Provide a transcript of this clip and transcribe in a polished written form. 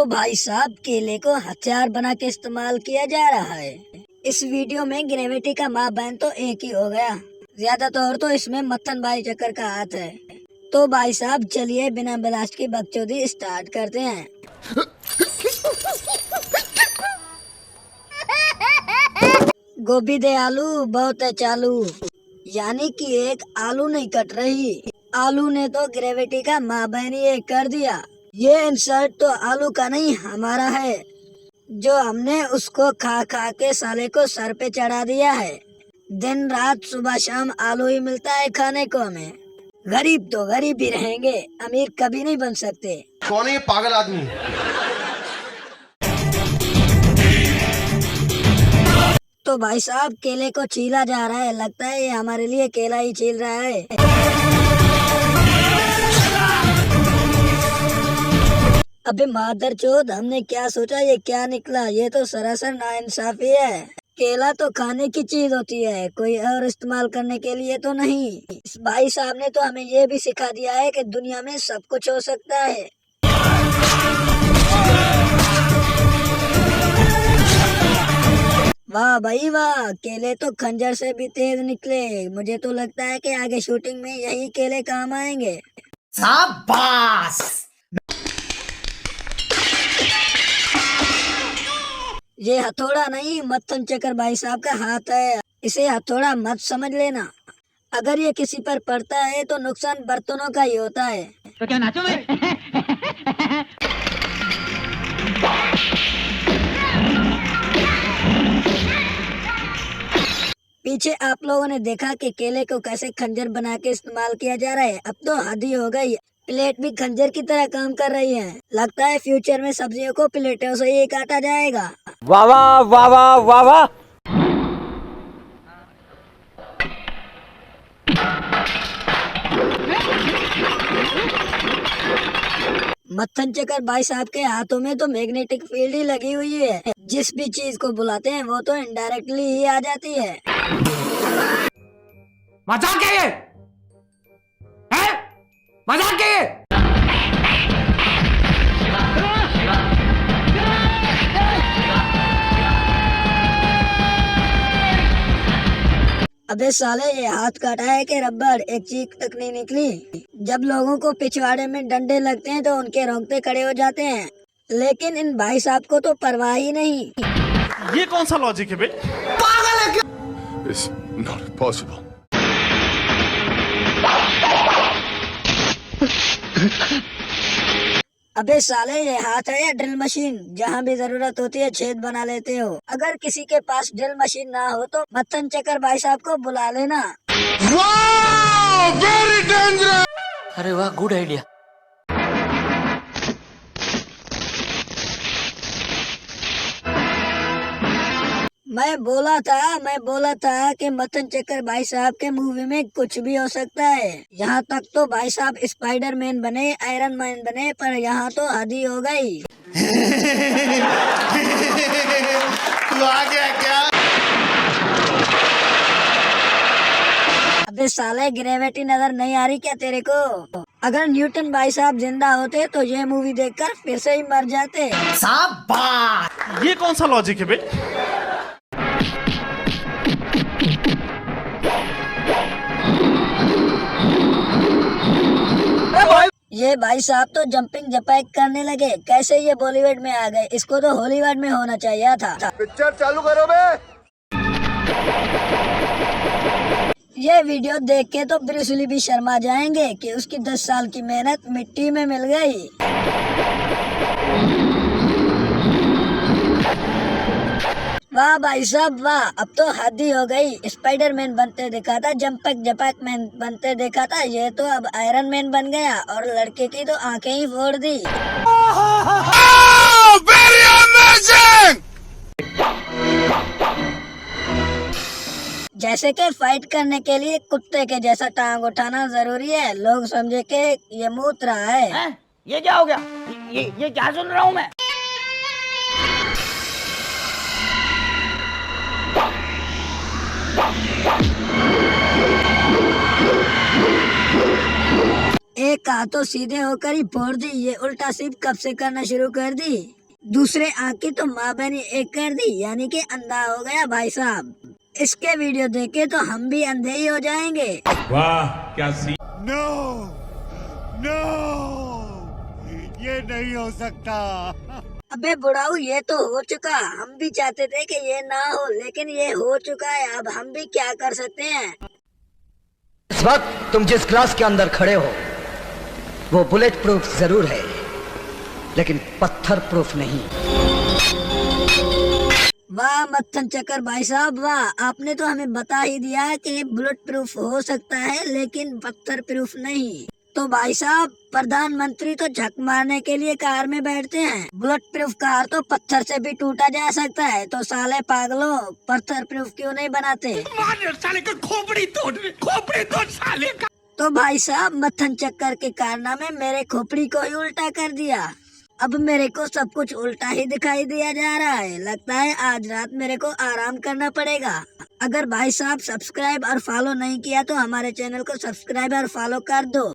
भाई साहब केले को हथियार बना के इस्तेमाल किया जा रहा है। इस वीडियो में ग्रेविटी का माँ बहन तो एक ही हो गया। ज्यादातर तो इसमें मत्थन भाई चक्कर का हाथ है। तो भाई साहब चलिए बिना ब्लास्ट की बकचोदी स्टार्ट करते हैं। गोभी दे आलू बहुत है चालू, यानी कि एक आलू नहीं कट रही। आलू ने तो ग्रेविटी का माँ बहन ही कर दिया। ये इंसर्ट तो आलू का नहीं हमारा है, जो हमने उसको खा खा के साले को सर पे चढ़ा दिया है। दिन रात सुबह शाम आलू ही मिलता है खाने को हमें। गरीब तो गरीब ही रहेंगे, अमीर कभी नहीं बन सकते। कौन है ये पागल आदमी? तो भाई साहब केले को छीला जा रहा है, लगता है ये हमारे लिए केला ही छील रहा है। अबे मादरचोद, हमने क्या सोचा ये क्या निकला। ये तो सरासर नाइंसाफी है। केला तो खाने की चीज होती है, कोई और इस्तेमाल करने के लिए तो नहीं। इस भाई साहब ने तो हमें ये भी सिखा दिया है कि दुनिया में सब कुछ हो सकता है। वाह भाई वाह, केले तो खंजर से भी तेज निकले। मुझे तो लगता है कि आगे शूटिंग में यही केले काम आएंगे। शाबाश। ये हथौड़ा नहीं, मत्थन चक्कर भाई साहब का हाथ है। इसे हथौड़ा मत समझ लेना। अगर ये किसी पर पड़ता है तो नुकसान बर्तनों का ही होता है। तो क्या नाचो मैं? पीछे आप लोगों ने देखा कि केले को कैसे खंजर बना के इस्तेमाल किया जा रहा है। अब तो हद ही हो गई, प्लेट भी खंजर की तरह काम कर रही है। लगता है फ्यूचर में सब्जियों को प्लेटों से ही काटा जाएगा। वाह वाह वाह वाह वाह वाह। मत्थन चक्कर भाई साहब के हाथों में तो मैग्नेटिक फील्ड ही लगी हुई है। जिस भी चीज को बुलाते हैं वो तो इनडायरेक्टली ही आ जाती है। मजाक है ये? है? मजाक है ये? अबे साले, ये हाथ काटा है कि रबड़, एक चीख तक नहीं निकली। जब लोगों को पिछवाड़े में डंडे लगते हैं तो उनके रोंगटे खड़े हो जाते हैं, लेकिन इन भाई साहब को तो परवाह ही नहीं। ये कौन सा लॉजिक है बे? पागल है क्या? It's not possible. अबे साले, ये हाथ है या ड्रिल मशीन? जहाँ भी जरूरत होती है छेद बना लेते हो। अगर किसी के पास ड्रिल मशीन ना हो तो मत्थन चक्कर भाई साहब को बुला लेना। Wow, very dangerous. अरे वाह, गुड आइडिया। मैं बोला था कि मत्थन चक्कर भाई साहब के मूवी में कुछ भी हो सकता है। यहाँ तक तो भाई साहब स्पाइडरमैन बने, आयरन मैन बने, पर यहाँ तो हद ही हो गई। तू आ गया क्या? अबे साले, ग्रेविटी नजर नहीं आ रही क्या तेरे को? अगर न्यूटन भाई साहब जिंदा होते तो ये मूवी देखकर फिर से ही मर जाते। शाबाश। ये कौन सा लॉजिक है बे? ये भाई साहब तो जंपिंग जपैक करने लगे। कैसे ये बॉलीवुड में आ गए? इसको तो हॉलीवुड में होना चाहिए था। पिक्चर चालू करो बे। ये वीडियो देख के तो ब्रूस ली भी शर्मा जाएंगे कि उसकी 10 साल की मेहनत मिट्टी में मिल गई। वाह भाई साहब वाह, अब तो हद ही हो गई। स्पाइडरमैन बनते देखा था, जंपक जपैक मैन बनते देखा था, ये तो अब आयरन मैन बन गया और लड़के की तो आंखें ही फोड़ दी। Very amazing. जैसे कि फाइट करने के लिए कुत्ते के जैसा टांग उठाना जरूरी है, लोग समझे कि ये मूत रहा है। ये क्या हो गया? ये क्या सुन रहा हूँ मैं? एक कहा तो सीधे होकर ही फोड़ दी, ये उल्टा सीध कब से करना शुरू कर दी। दूसरे आँख की तो माँ बहनी एक कर दी, यानी कि अंधा हो गया भाई साहब। इसके वीडियो देखे तो हम भी अंधे ही हो जाएंगे। वाह क्या सी नो नो ये नहीं हो सकता। अबे बुढ़ाऊ, ये तो हो चुका। हम भी चाहते थे कि ये ना हो, लेकिन ये हो चुका है। अब हम भी क्या कर सकते हैं। इस वक्त तुम जिस क्लास के अंदर खड़े हो वो बुलेट प्रूफ जरूर है, लेकिन पत्थर प्रूफ नहीं। वाह मत्थन चक्कर भाई साहब वाह, आपने तो हमें बता ही दिया कि बुलेट प्रूफ हो सकता है लेकिन पत्थर प्रूफ नहीं। तो भाई साहब, प्रधानमंत्री तो झक मारने के लिए कार में बैठते हैं, बुलेट प्रूफ कार तो पत्थर से भी टूटा जा सकता है। तो साले पागलों, पत्थर प्रूफ क्यों नहीं बनाते? साले का खोपड़ी तोड़ साले का। तो भाई साहब, मत्थन चक्कर के कारनामे मेरे खोपड़ी को ही उल्टा कर दिया। अब मेरे को सब कुछ उल्टा ही दिखाई दिया जा रहा है। लगता है आज रात मेरे को आराम करना पड़ेगा। अगर भाई साहब सब्सक्राइब और फॉलो नहीं किया तो हमारे चैनल को सब्सक्राइब और फॉलो कर दो।